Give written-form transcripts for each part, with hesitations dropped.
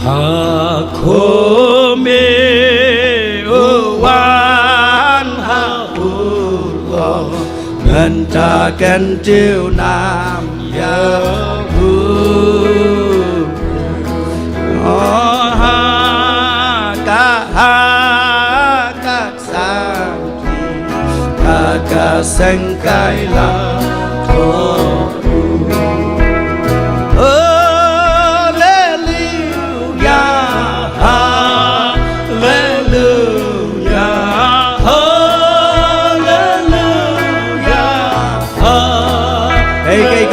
Hakome wan haullah ngentaken tiêu nam ya hu sang cai la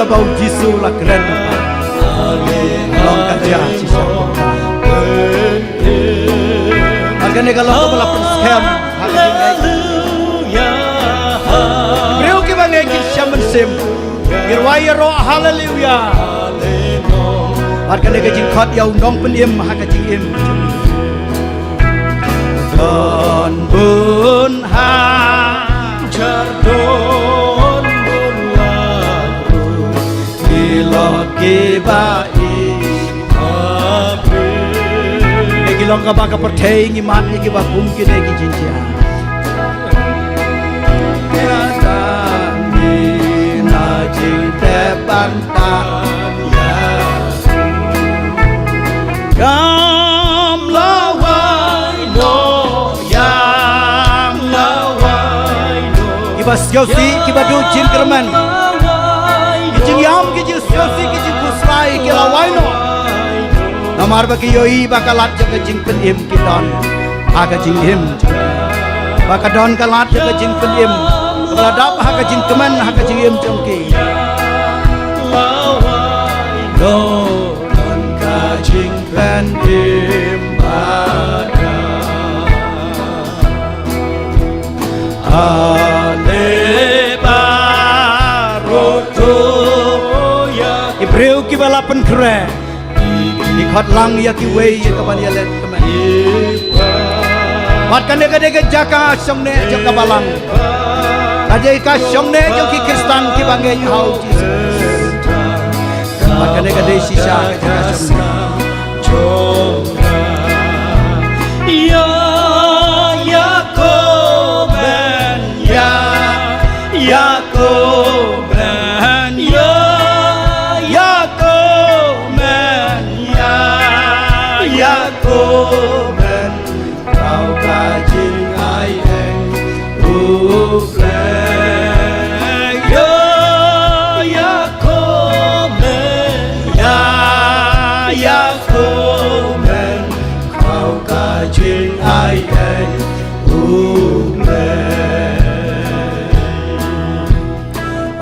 bầu Giêsu là keren long kerja Giêsu. Makanya kalau kita melakukan scam, beliau kita ngekit shaman sim, berwaya roh haleluya. Makanya kita jingkat yau nong pendim, haka jingim. Don bun ha jardon bun Loki bai ape egi longka baka perthai ngi man egi ba kum ki egi jinja ya ni na jing te ban ta ya gam lawai no yam lawai no ibas yosi kibadu jin kerman yam kiji sosi kiji kusrai kila waino namar baki yoi bakalat jaga jing penim kidon aga jing him baka don kalat jaga jing penim beladap aga jing keman aga jing him jongki no don ka jing penim bada Ibreu ki balapan kre ikhat lang ya ki wei ya kaban ya let kaman mat kan dega dega jaka song ne jaka balang aje ka song ne jo ki kristan ki bangai hau Jesus mat kan dega dei sisa jaka song ya Yakob ben ya Yakob ben ya Yakoben kau kajing ai eng upleng yo Yakoben ya Yakoben kau kajing ai eng upleng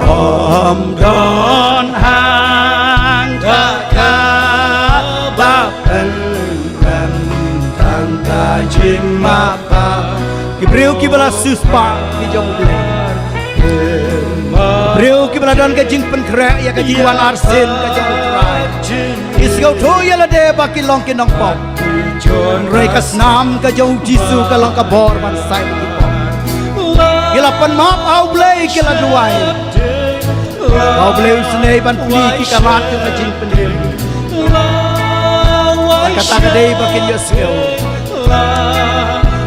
om don hang kakabapen jing mapa kibreu kibala suspa ki jong breu kibala don ka jing pen kra ya ka jing wan arsin ka jong trai isgau tho ya la de ba ki long ki nong pop rei ka snam ka jong Giêsu ka long ka bor ban sai ki pop kila pan map au blai kila duai au blai snei ban puli ki ka mat ka jing pen kata ka dei ba ki yeseu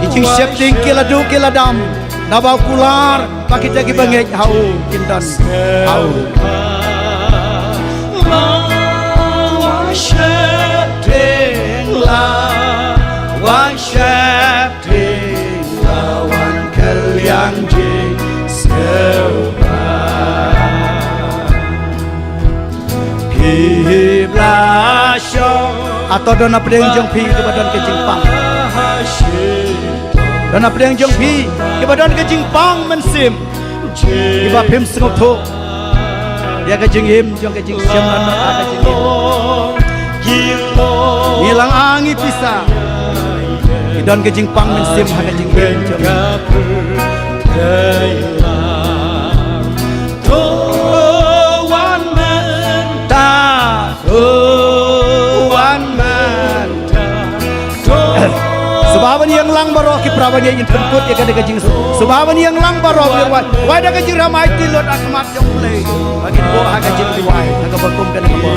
Ijing setting kila du kila dam nabau kular pakit lagi bangek hau kindan hau wan setting lawan kalian jing sewa kiblasyo atau dona pedeng jong pi ke badan kejing pang dona pedeng jong pi ke badan kejing pang mensim iba pim sengok tho ya kejing him jong kejing siam nan ada kejing hilang angin pisah don kejing pang mensim ha kejing him jong Subaban yang lang baro ki prawan yang temput ya kada kajing subaban yang lang baro wirwan wai da kajing ramai tilot akmat jong play bagi bo ha kajing diwai aga bakum kan bo